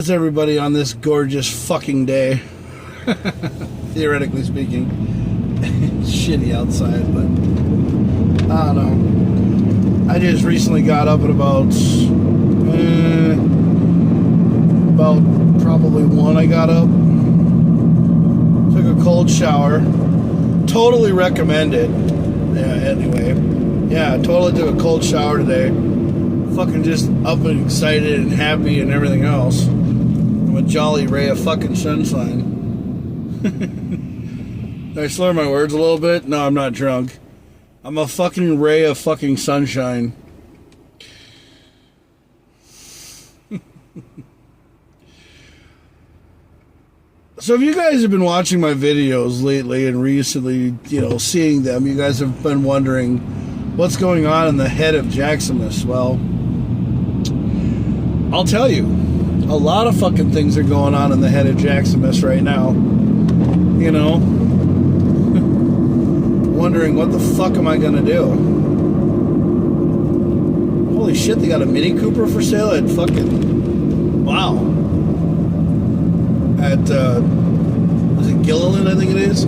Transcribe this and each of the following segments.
How's everybody on this gorgeous fucking day? Theoretically speaking. It's shitty outside, but I don't know. I just recently got up at about probably 1 I got up. Took a cold shower. Totally recommend it. Yeah, anyway. Yeah, totally took a cold shower today. Fucking just up and excited and happy and everything else. I'm a jolly ray of fucking sunshine. Did I slur my words a little bit? No, I'm not drunk. I'm a fucking ray of fucking sunshine. So if you guys have been watching my videos lately and recently, seeing them, you guys have been wondering what's going on in the head of JakKlauZ. Well, I'll tell you, a lot of fucking things are going on in the head of JakKlauZ right now. Wondering what the fuck am I gonna do? Holy shit, they got a Mini Cooper for sale at fucking, wow. At, is it Gilliland, I think it is?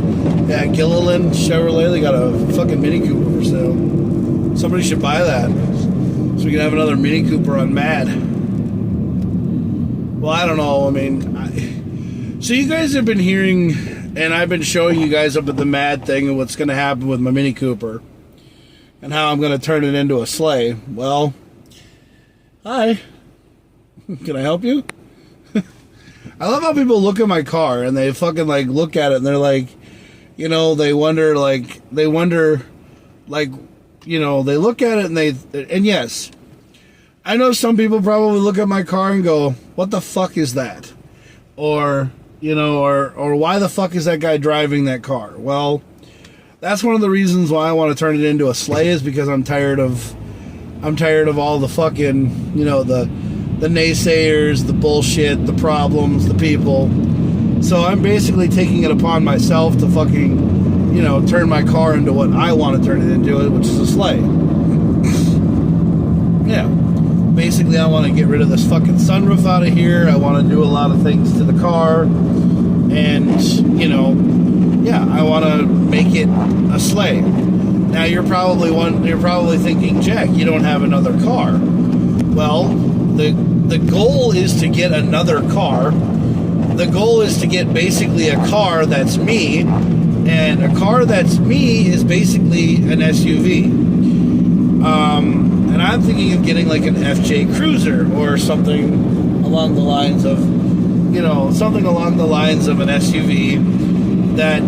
Yeah, Gilliland Chevrolet, they got a fucking Mini Cooper for sale. Somebody should buy that, so we can have another Mini Cooper on Mad. Well, I don't know, so you guys have been hearing, and I've been showing you guys up at the Mad thing and what's going to happen with my Mini Cooper, and how I'm going to turn it into a sleigh. Well, hi. Can I help you? I love how people look at my car and they fucking look at it and they're like, they wonder, they look at it and yes, I know some people probably look at my car and go, what the fuck is that? Or why the fuck is that guy driving that car? Well, that's one of the reasons why I want to turn it into a sleigh, is because I'm tired of all the fucking, the naysayers, the bullshit, the problems, the people. So I'm basically taking it upon myself to fucking, turn my car into what I want to turn it into, which is a sleigh. Yeah. Basically, I want to get rid of this fucking sunroof out of here. I want to do a lot of things to the car. And, I want to make it a sleigh. Now, you're probably thinking, Jack, you don't have another car. Well, the goal is to get another car. The goal is to get basically a car that's me. And a car that's me is basically an SUV. And I'm thinking of getting like an FJ Cruiser or something along the lines of, an SUV that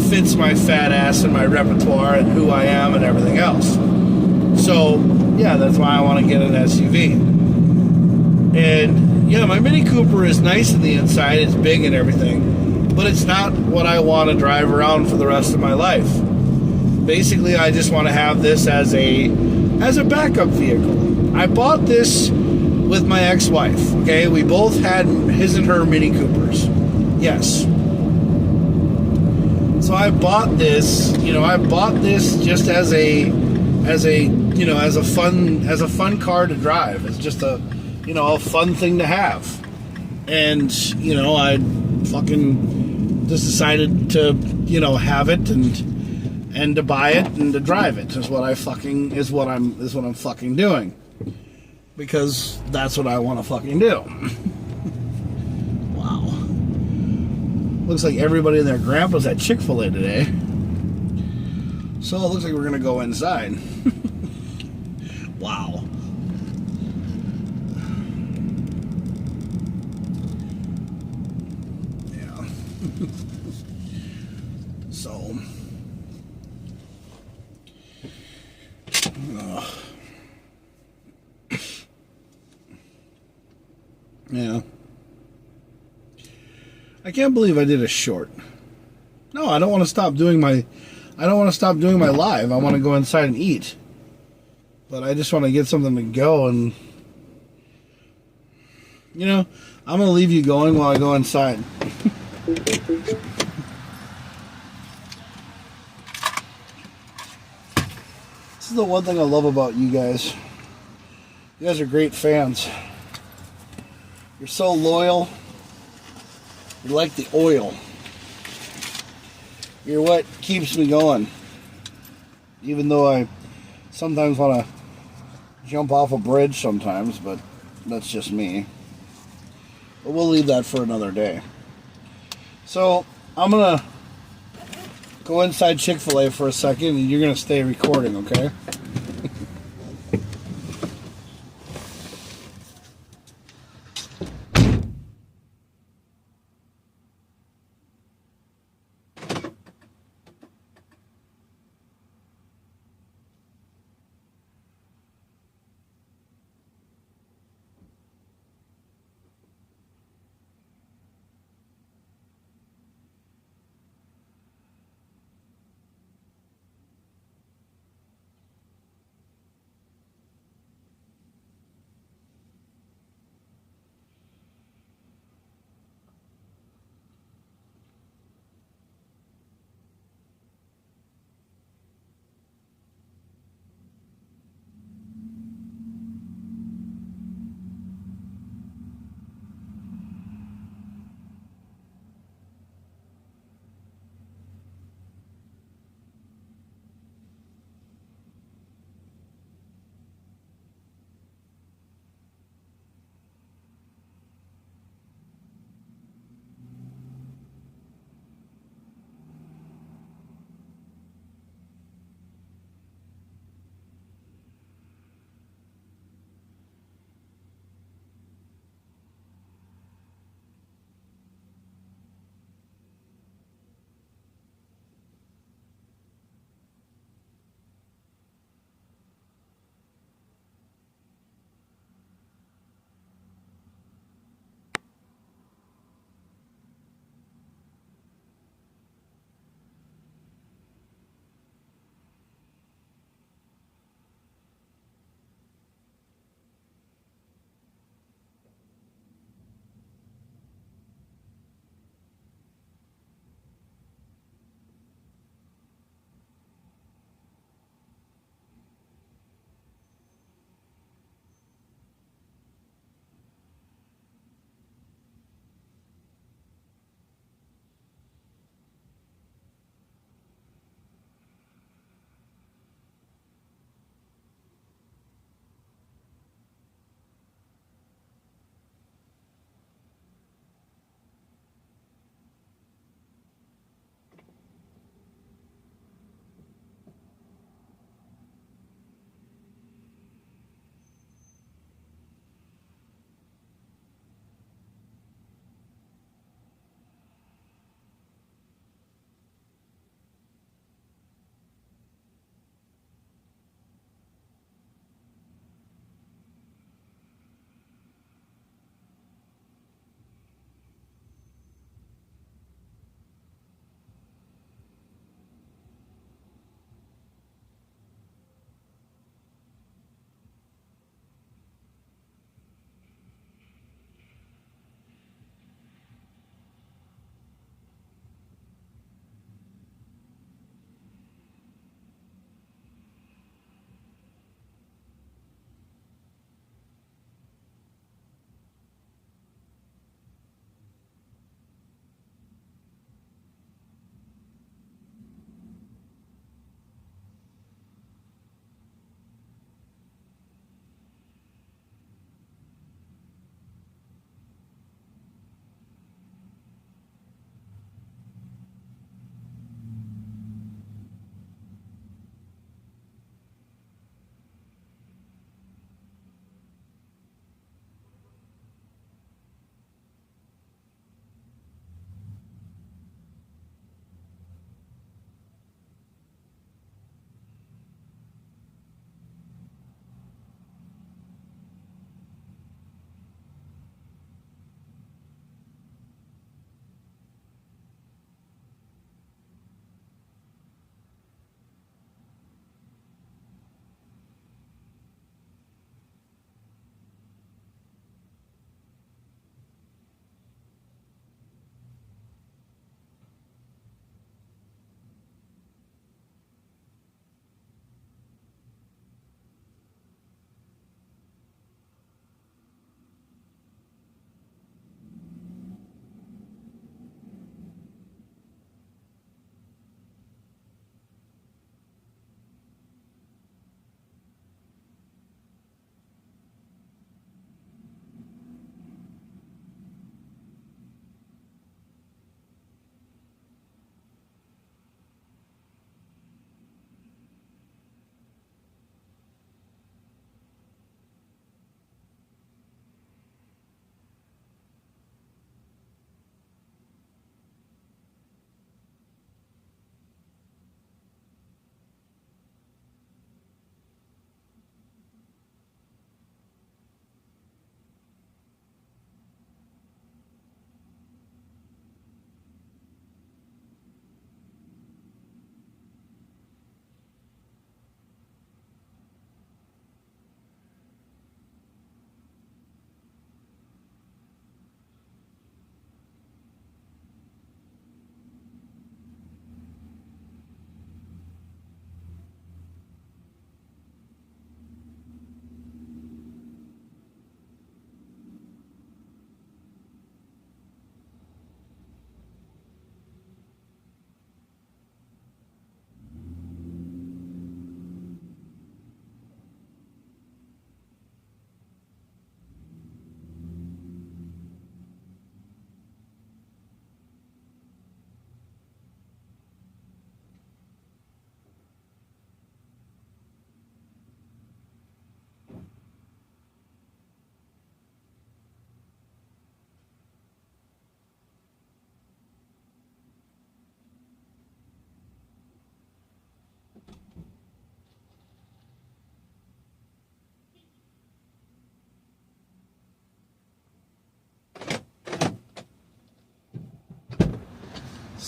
fits my fat ass and my repertoire and who I am and everything else. So, yeah, that's why I want to get an SUV. And, my Mini Cooper is nice in the inside, it's big and everything, but it's not what I want to drive around for the rest of my life. Basically, I just want to have this as a backup vehicle. I bought this with my ex-wife, okay? We both had his and her Mini Coopers. Yes. So I bought this, just as a fun car to drive. It's just a fun thing to have. And, I fucking just decided to, have it and to buy it and to drive it is what I'm fucking doing, because that's what I want to fucking do. Wow. Looks like everybody and their grandpa's at Chick-fil-A today. So it looks like we're gonna go inside. Wow. Yeah. So. Yeah. I can't believe I did a short. No, I don't want to stop doing my live. I want to go inside and eat. But I just want to get something to go, and I'm going to leave you going while I go inside. This is the one thing I love about you guys. You guys are great fans. You're so loyal. You like the oil. You're what keeps me going. Even though I sometimes want to jump off a bridge sometimes, but that's just me. But we'll leave that for another day. So, I'm going to go inside Chick-fil-A for a second, and you're going to stay recording, okay?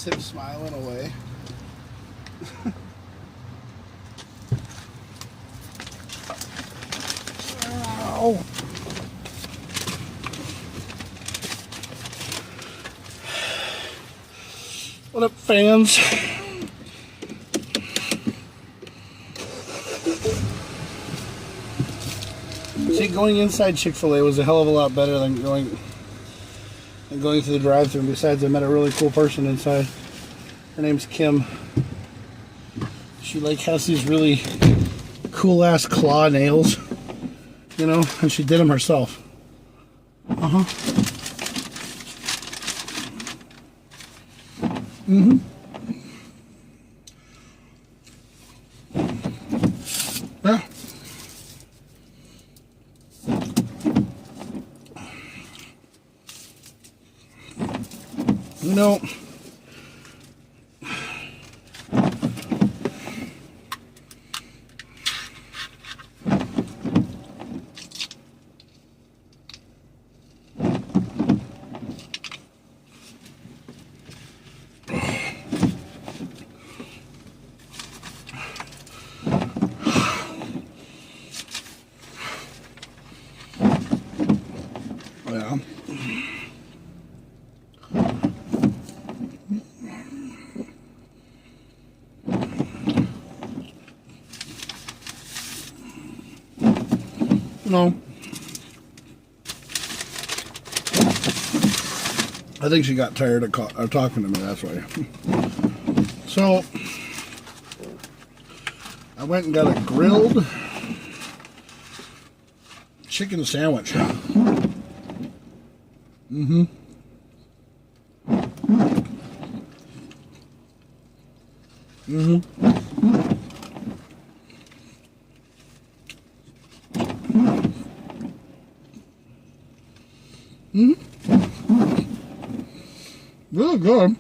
That's him smiling away. Ow. What up, fans? See, going inside Chick-fil-A was a hell of a lot better than going through the drive-thru. Besides, I met a really cool person inside. Her name's Kim. She like has these really cool ass claw nails, you know, and she did them herself. Yeah. You know, yeah. No. I think she got tired of talking to me, that's why. So, I went and got a grilled chicken sandwich. Really good.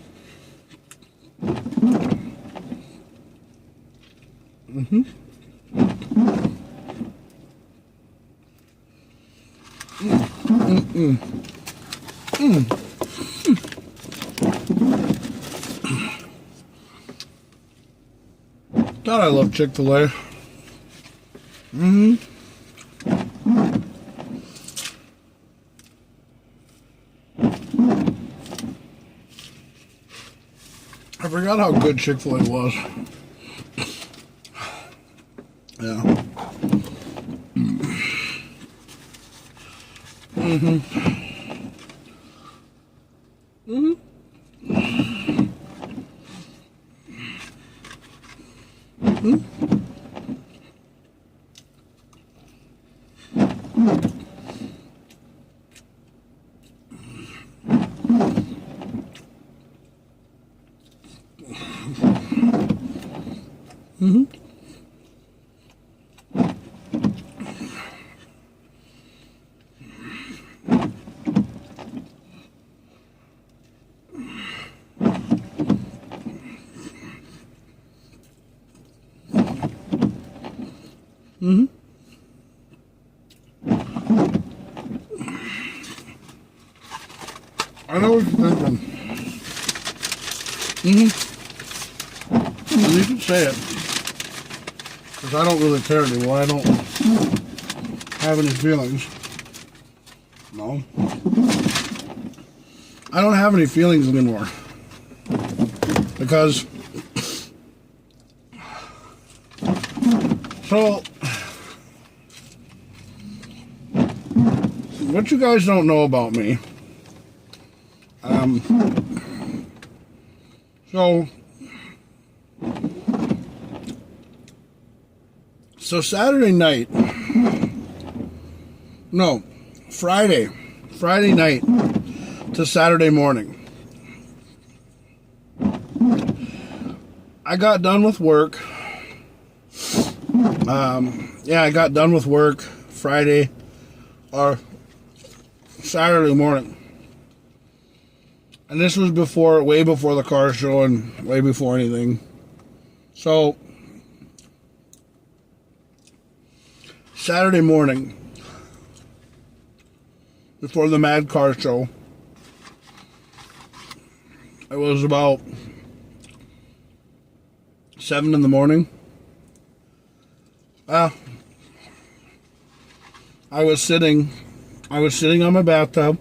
God, I love Chick-fil-A. I forgot how good Chick-fil-A was. Yeah. I know what you're thinking. And you can say it. Because I don't really care anymore. I don't have any feelings. No. I don't have any feelings anymore. Because... So... What you guys don't know about me... So Saturday night, no, Friday night to Saturday morning, I got done with work. I got done with work Friday or Saturday morning. And this was way before the car show and way before anything. So, Saturday morning, before the Mad Car Show, it was about 7 in the morning. I was sitting on my bathtub,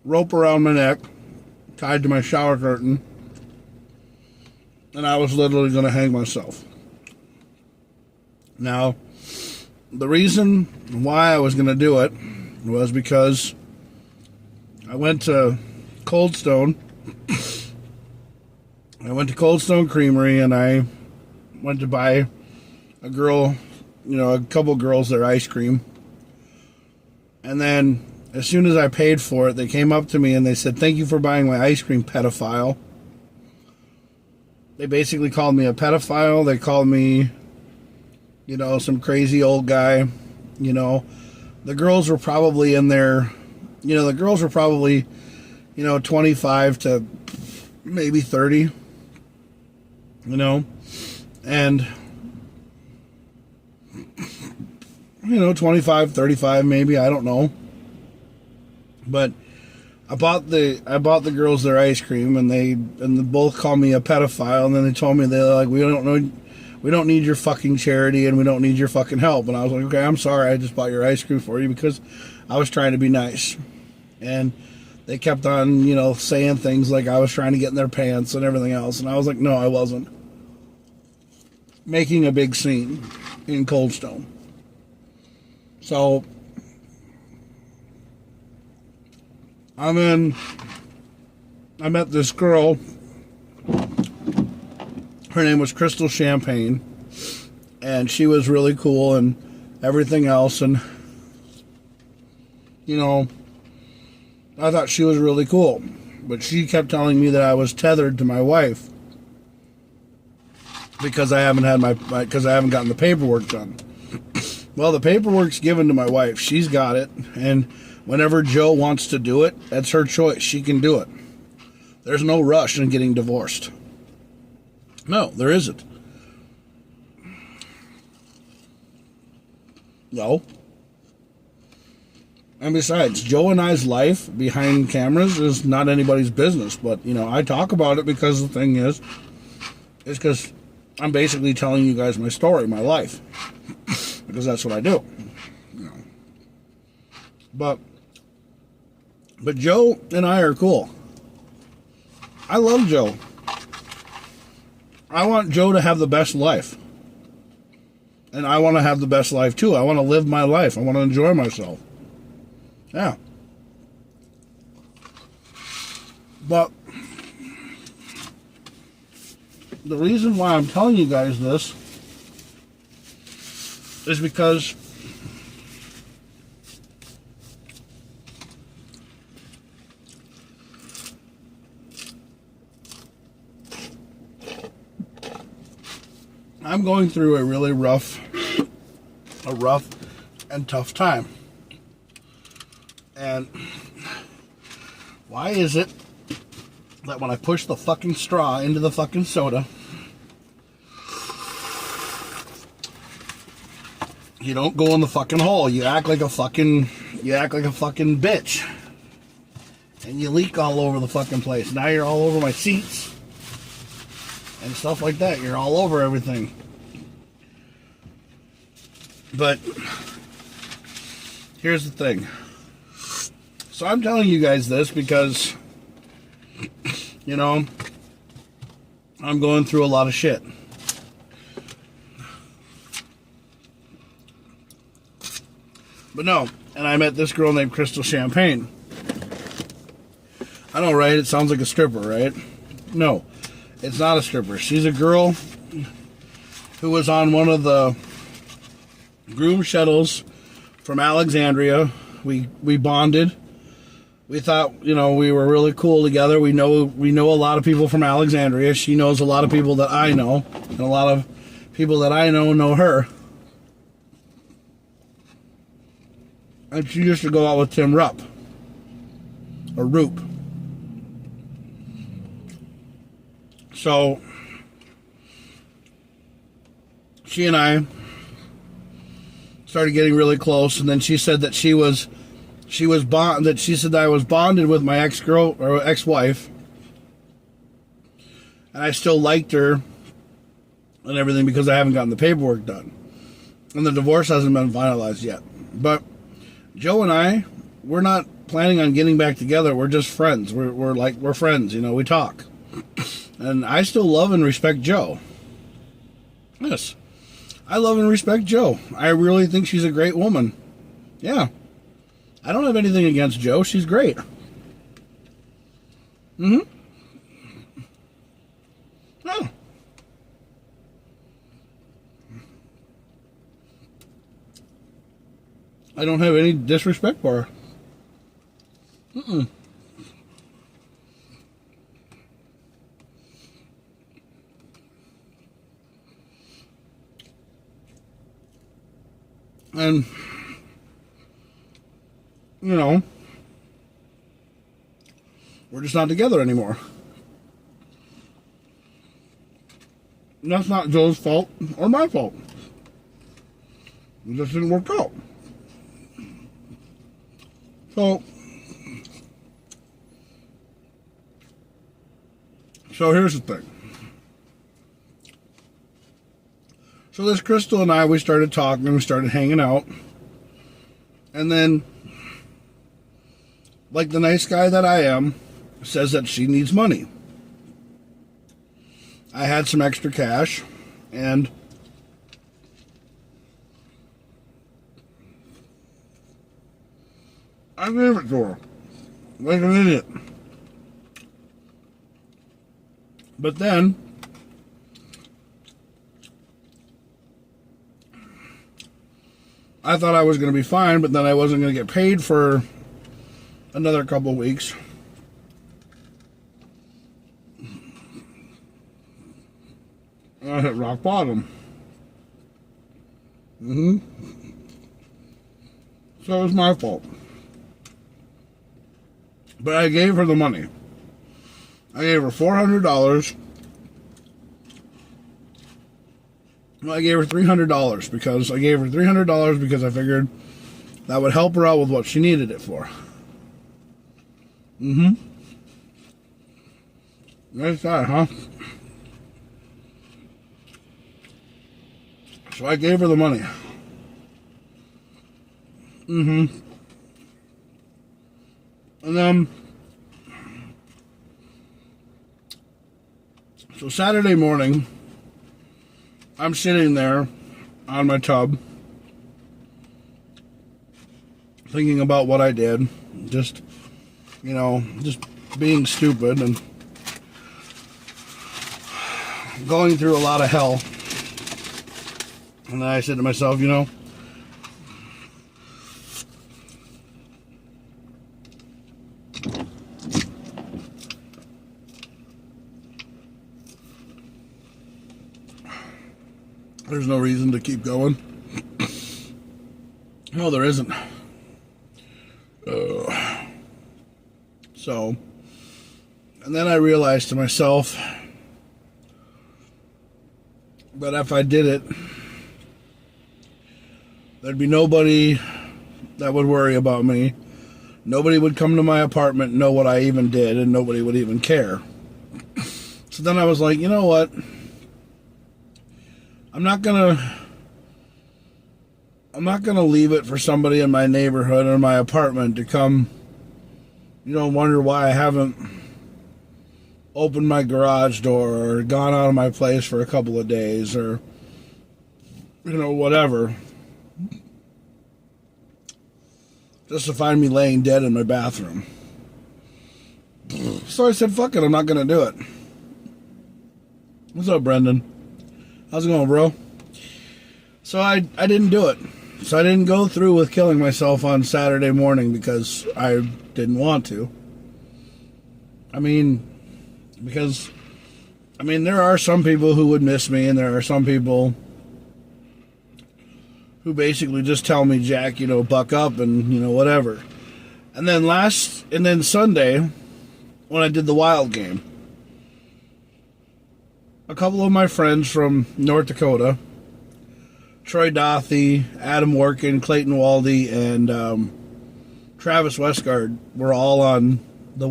rope around my neck, tied to my shower curtain, and I was literally going to hang myself. Now, the reason why I was going to do it was because I went to Cold Stone. I went to Cold Stone Creamery, and I went to buy a couple girls their ice cream. And then, as soon as I paid for it, they came up to me and they said, "Thank you for buying my ice cream, pedophile." They basically called me a pedophile. They called me, some crazy old guy. The girls were probably in their, 25 to maybe 30, and, 25, 35 maybe, I don't know. But I bought the girls their ice cream, and they both called me a pedophile, and then they told me, they're like, we don't need your fucking charity, and we don't need your fucking help. And I was like, okay, I'm sorry, I just bought your ice cream for you because I was trying to be nice. And they kept on, saying things like I was trying to get in their pants and everything else. And I was like, no, I wasn't. Making a big scene in Cold Stone. So I met this girl. Her name was Crystal Champagne, and she was really cool and everything else. And, I thought she was really cool, but she kept telling me that I was tethered to my wife because I haven't gotten the paperwork done. Well, the paperwork's given to my wife. She's got it, and whenever Joe wants to do it, that's her choice. She can do it. There's no rush in getting divorced. No, there isn't. No. And besides, Joe and I's life behind cameras is not anybody's business. But, I talk about it because the thing is because I'm basically telling you guys my story, my life. Because that's what I do. But Joe and I are cool. I love Joe. I want Joe to have the best life. And I want to have the best life too. I want to live my life. I want to enjoy myself. Yeah. But the reason why I'm telling you guys this is because I'm going through a really rough and tough time. And why is it that when I push the fucking straw into the fucking soda, you don't go in the fucking hole? You act like a fucking bitch. And you leak all over the fucking place. Now you're all over my seats and stuff like that. You're all over everything. But here's the thing. So I'm telling you guys this because, I'm going through a lot of shit. But no, and I met this girl named Crystal Champagne. I know, right? It sounds like a stripper, right? No, it's not a stripper. She's a girl who was on one of the groom shuttles from Alexandria. We bonded. We thought, we were really cool together. We know a lot of people from Alexandria. She knows a lot of people that I know, and a lot of people that I know her. And she used to go out with Tim Rupp, or Roop. So she and I started getting really close, and then she said that she said that I was bonded with my ex-wife, And I still liked her and everything because I haven't gotten the paperwork done. And the divorce hasn't been finalized yet. But Joe and I, we're not planning on getting back together. We're just friends. We're friends, we talk. And I still love and respect Joe. Yes. I love and respect Joe. I really think she's a great woman. Yeah. I don't have anything against Joe. She's great. Mm-hmm. Oh. I don't have any disrespect for her. Mm-mm. And, we're just not together anymore. And that's not Joe's fault or my fault. It just didn't work out. So here's the thing. So this Crystal and I, we started talking and we started hanging out. And then, like the nice guy that I am, says that she needs money. I had some extra cash and I gave it to her. Like an idiot. But then, I thought I was going to be fine, but then I wasn't going to get paid for another couple of weeks. And I hit rock bottom. So it was my fault. But I gave her the money. I gave her $400. Well, I gave her $300 because I figured that would help her out with what she needed it for. Nice guy, huh? So I gave her the money. And then, so Saturday morning, I'm sitting there on my tub, thinking about what I did, just being stupid and going through a lot of hell. And then I said to myself, there's no reason to keep going. No, there isn't. So, and then I realized to myself that if I did it, there'd be nobody that would worry about me. Nobody would come to my apartment and know what I even did, and nobody would even care. So then I was like, you know what? I'm not gonna leave it for somebody in my neighborhood or my apartment to come, wonder why I haven't opened my garage door or gone out of my place for a couple of days or, whatever. Just to find me laying dead in my bathroom. So I said, fuck it, I'm not gonna do it. What's up, Brendan? How's it going, bro? So I didn't do it. So I didn't go through with killing myself on Saturday morning because I didn't want to. There are some people who would miss me, and there are some people who basically just tell me, Jack, buck up and, whatever. And then Sunday, when I did the wild game, a couple of my friends from North Dakota, Troy Dothy, Adam Workin, Clayton Waldy, and Travis Westgard were all on the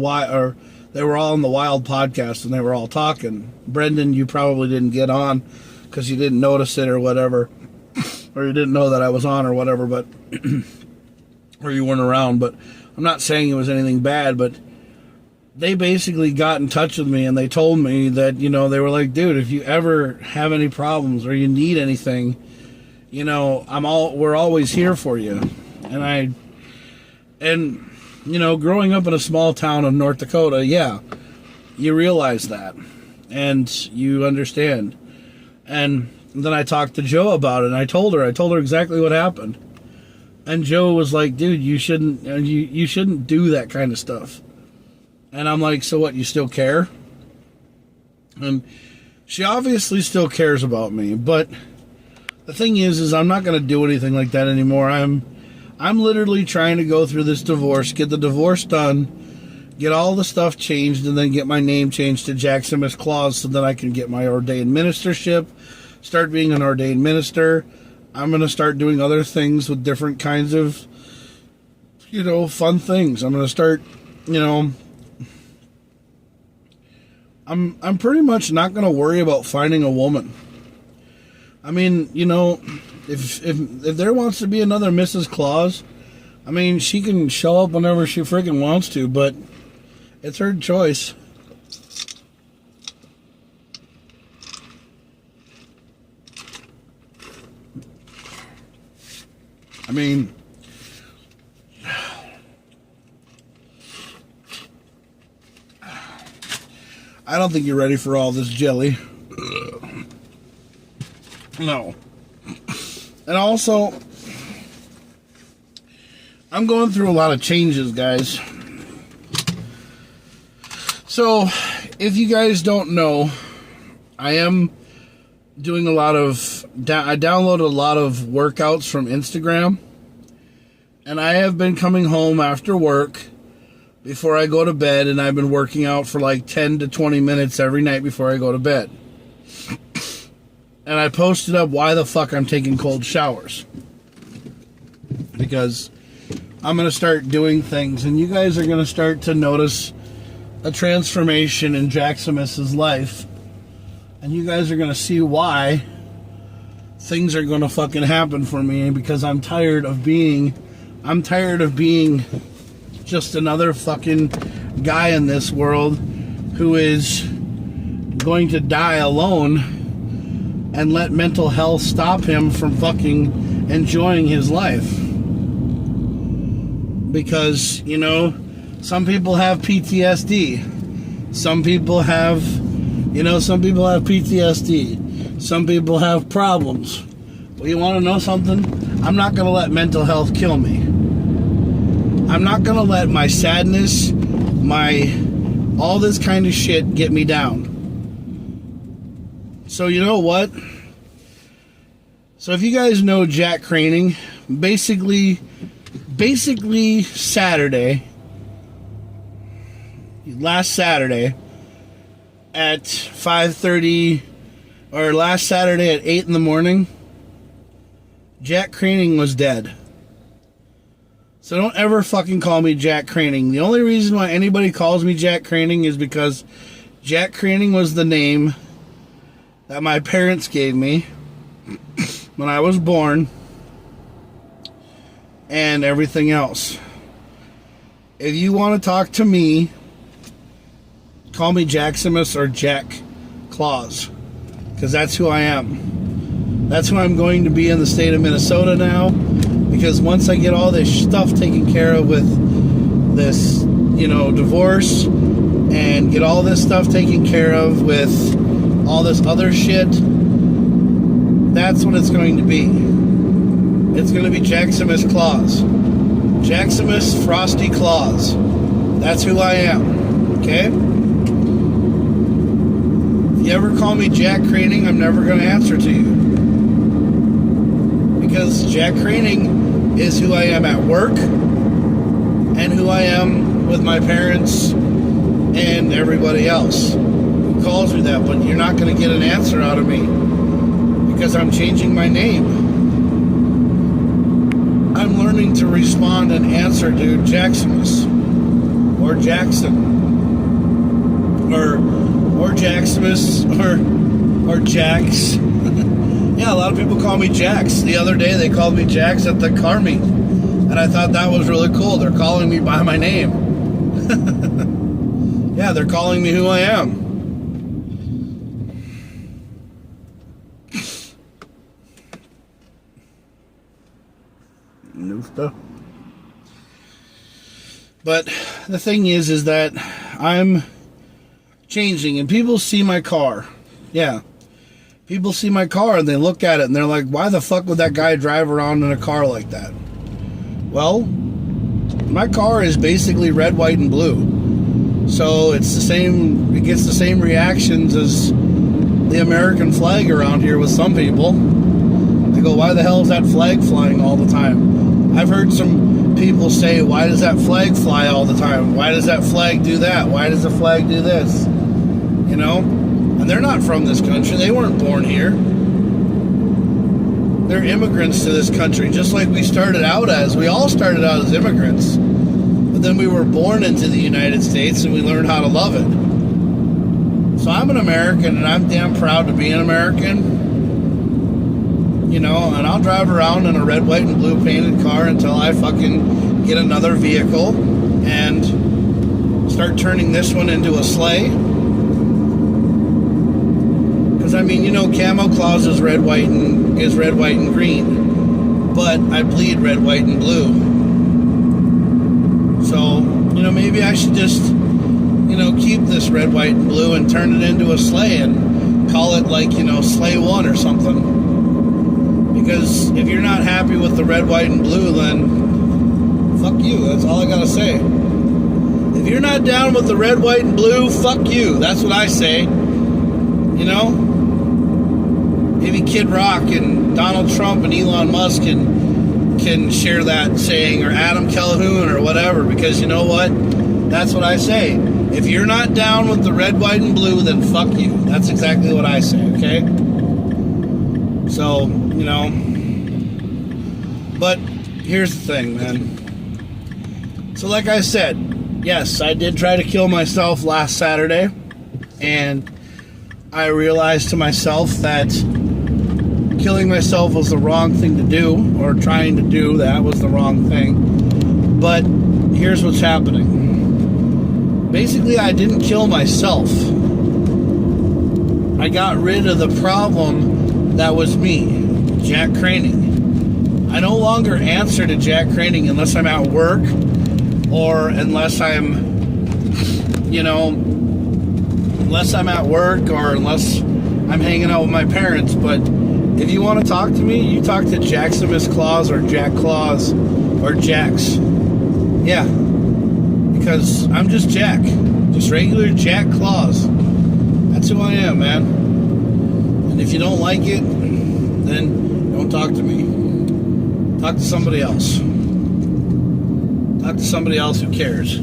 they were all on the Wild podcast and they were all talking. Brendan, you probably didn't get on because you didn't notice it or whatever, or you didn't know that I was on or whatever, but or you weren't around. But I'm not saying it was anything bad, but they basically got in touch with me and they told me that, you know, they were like, dude, if you ever have any problems or you need anything, you know, we're always here for you. And you know, growing up in a small town of North Dakota, yeah, you realize that and you understand. And then I talked to Joe about it and I told her exactly what happened. And Joe was like, dude, you shouldn't do that kind of stuff. And I'm like, so what, you still care? And she obviously still cares about me, but the thing is I'm not going to do anything like that anymore. I'm literally trying to go through this divorce, get the divorce done, get all the stuff changed, and then get my name changed to JakKlauZ so that I can get my ordained ministership, start being an ordained minister. I'm going to start doing other things with different kinds of, you know, fun things. I'm going to start, you know, I'm pretty much not going to worry about finding a woman. I mean, you know, if there wants to be another Mrs. Claus, I mean, she can show up whenever she freaking wants to, but it's her choice. I mean, I don't think you're ready for all this jelly. No. And also, I'm going through a lot of changes, guys. So, if you guys don't know, I am doing a lot of... I downloaded a lot of workouts from Instagram. And I have been coming home after work before I go to bed, and I've been working out for like 10 to 20 minutes every night before I go to bed. And I posted up why the fuck I'm taking cold showers. Because I'm going to start doing things, and you guys are going to start to notice a transformation in JakKlauZ's life. And you guys are going to see why things are going to fucking happen for me, because I'm tired of being just another fucking guy in this world who is going to die alone and let mental health stop him from fucking enjoying his life. Because, you know, some people have PTSD. Some people have PTSD. Some people have problems. Well, you want to know something? I'm not going to let mental health kill me. I'm not going to let my sadness, all this kind of shit get me down. So you know what? So if you guys know Jack Craning, basically last Saturday at 5:30, or last Saturday at 8 in the morning, Jack Craning was dead. So don't ever fucking call me Jack Craning. The only reason why anybody calls me Jack Craning is because Jack Craning was the name that my parents gave me when I was born, and everything else. If you want to talk to me, call me JakKlauZ or JakKlauZ, because that's who I am. That's who I'm going to be in the state of Minnesota now, because once I get all this stuff taken care of with this, you know, divorce, and get all this stuff taken care of with all this other shit, that's what it's going to be. It's going to be JakKlauZ. JakKlauZ Frosty Claus. That's who I am. Okay? If you ever call me Jack Craning, I'm never going to answer to you. Because Jack Craning is who I am at work, and who I am with my parents and everybody else who calls me that. But you're not going to get an answer out of me, because I'm changing my name. I'm learning to respond and answer to JakKlauZ or Jackson. or Jaximus, or Jax. Yeah, a lot of people call me Jax. The other day they called me Jax at the car meet, and I thought that was really cool. They're calling me by my name. Yeah, they're calling me who I am. New stuff. But the thing is that I'm changing, and people see my car. Yeah. People see my car and they look at it and they're like, why the fuck would that guy drive around in a car like that? Well, my car is basically red, white, and blue. So it's the same, it gets the same reactions as the American flag around here with some people. They go, why the hell is that flag flying all the time? I've heard some people say, why does that flag fly all the time? Why does that flag do that? Why does the flag do this? You know? And they're not from this country. They weren't born here. They're immigrants to this country, just like we started out as. We all started out as immigrants. But then we were born into the United States and we learned how to love it. So I'm an American and I'm damn proud to be an American. You know, and I'll drive around in a red, white, and blue painted car until I fucking get another vehicle and start turning this one into a sleigh. I mean, you know, KamoKlauZ is red, white, and green, but I bleed red, white, and blue. So, you know, maybe I should just, you know, keep this red, white, and blue and turn it into a sleigh and call it like, you know, Sleigh 1 or something. Because if you're not happy with the red, white, and blue, then fuck you. That's all I gotta say. If you're not down with the red, white, and blue, fuck you. That's what I say. You know? Maybe Kid Rock and Donald Trump and Elon Musk can share that saying, or Adam Calhoun or whatever, because you know what? That's what I say. If you're not down with the red, white, and blue, then fuck you. That's exactly what I say, okay? So, you know. But here's the thing, man. So like I said, yes, I did try to kill myself last Saturday, and I realized to myself that killing myself was the wrong thing to do, or trying to do that was the wrong thing. But here's what's happening. Basically, I didn't kill myself. I got rid of the problem that was me, Jack Craning. I no longer answer to Jack Craning unless I'm at work, or unless I'm, you know, unless I'm at work, or unless I'm hanging out with my parents. But if you want to talk to me, you talk to KamoKlauZ or JakKlauZ or Jax. Yeah. Because I'm just Jack. Just regular JakKlauZ. That's who I am, man. And if you don't like it, then don't talk to me. Talk to somebody else. Talk to somebody else who cares.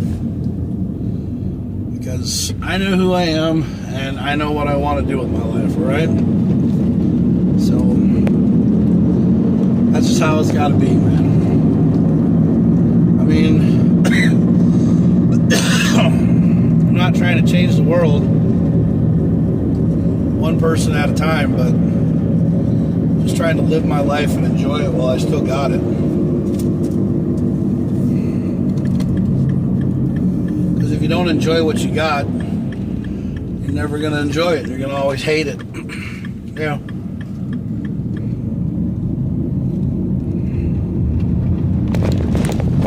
Because I know who I am, and I know what I want to do with my life, alright? So, that's just how it's got to be, man. I mean, I'm not trying to change the world one person at a time, but just trying to live my life and enjoy it while I still got it. Because if you don't enjoy what you got, you're never going to enjoy it. You're going to always hate it. Yeah.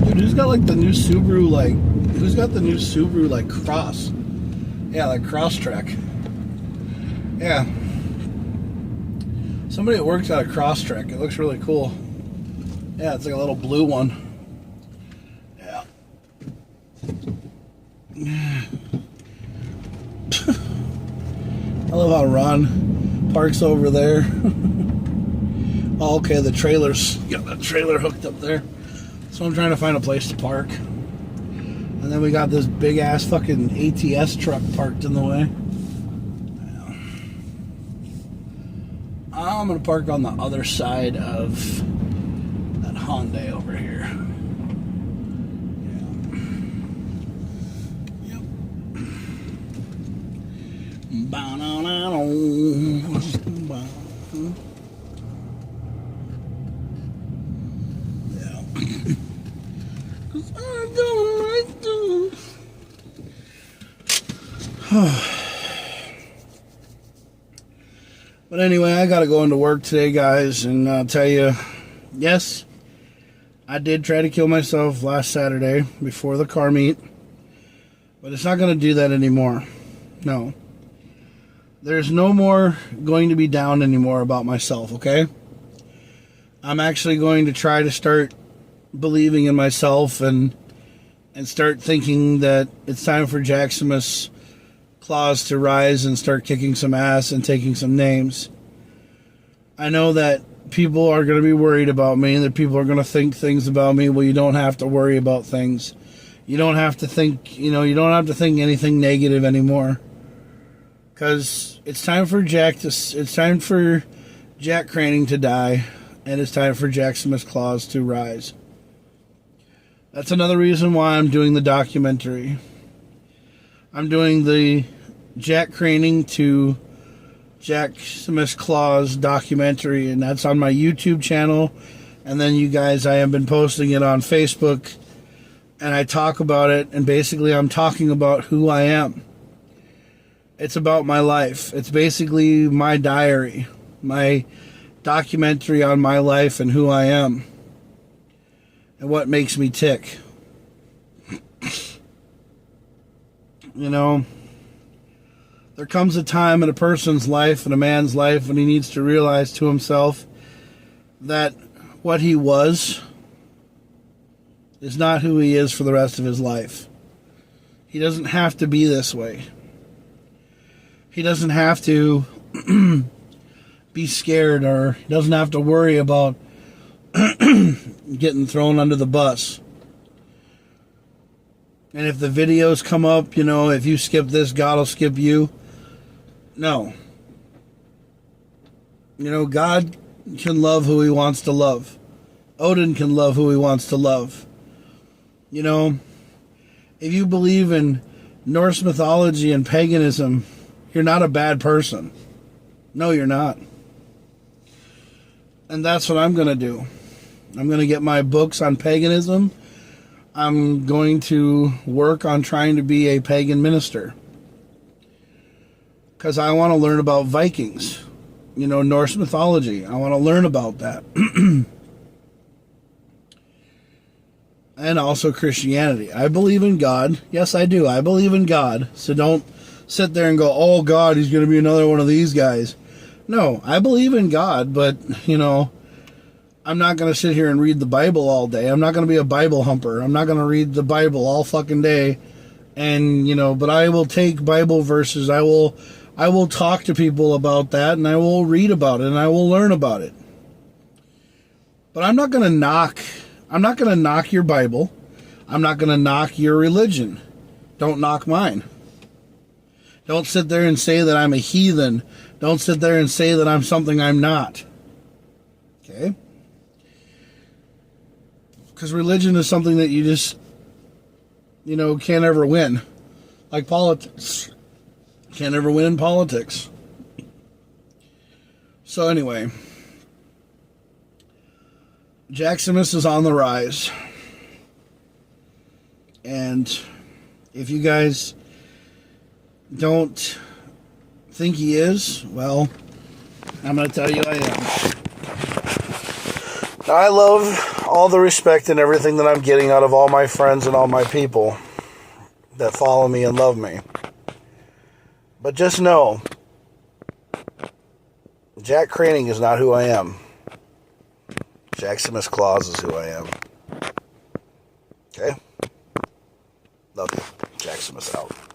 Dude, who's got like the new Subaru, like, who's got the new Subaru, like, Cross? Yeah, like Cross Track. Yeah. Somebody that works at a Cross Track. It looks really cool. Yeah, it's like a little blue one. Yeah. I love how Ron parks over there. Oh, okay, the trailer's got the trailer hooked up there. So I'm trying to find a place to park. And then we got this big ass fucking ATS truck parked in the way. Yeah. I'm gonna park on the other side of that Hyundai over here. Yeah. Yep. But anyway, I gotta go into work today, guys, and I'll tell you, yes, I did try to kill myself last Saturday before the car meet, but it's not gonna do that anymore. No. There's no more going to be down anymore about myself, okay? I'm actually going to try to start believing in myself and start thinking that it's time for JakKlauZ to rise and start kicking some ass and taking some names. I know that people are going to be worried about me, that people are going to think things about me. Well, you don't have to worry about things. You don't have to think, you don't have to think anything negative anymore. Because it's time for it's time for Jack Craning to die, and it's time for JakKlauZ to rise. That's another reason why I'm doing the documentary. I'm doing the Jack Craning to JakKlauZ documentary, and that's on my YouTube channel. And then you guys, I have been posting it on Facebook, and I talk about it, and basically I'm talking about who I am. It's about my life. It's basically my diary, my documentary on my life and who I am and what makes me tick. There comes a time in a person's life, in a man's life, when he needs to realize to himself that what he was is not who he is for the rest of his life. He doesn't have to be this way. He doesn't have to be scared, or he doesn't have to worry about getting thrown under the bus. And if the videos come up, if you skip this, God will skip you. No. God can love who he wants to love. Odin can love who he wants to love. If you believe in Norse mythology and paganism, you're not a bad person. No, you're not. And that's what I'm going to do. I'm going to get my books on paganism. I'm going to work on trying to be a pagan minister. Because I want to learn about Vikings. Norse mythology. I want to learn about that. And also Christianity. I believe in God. Yes, I do. I believe in God. So don't sit there and go, oh, God, he's going to be another one of these guys. No, I believe in God, but, I'm not going to sit here and read the Bible all day. I'm not going to be a Bible humper. I'm not going to read the Bible all fucking day. And, but I will take Bible verses. I will talk to people about that, and I will read about it, and I will learn about it. But I'm not going to knock your Bible. I'm not going to knock your religion. Don't knock mine. Don't sit there and say that I'm a heathen. Don't sit there and say that I'm something I'm not. Okay? Because religion is something that you just, can't ever win. Like politics. Can't ever win in politics. So anyway, JakKlauZ is on the rise. And if you guys don't think he is, well, I'm going to tell you I am. I love all the respect and everything that I'm getting out of all my friends and all my people that follow me and love me. But just know, Jack Craning is not who I am. JakKlauZ is who I am. Okay? Love you. JakKlauZ out.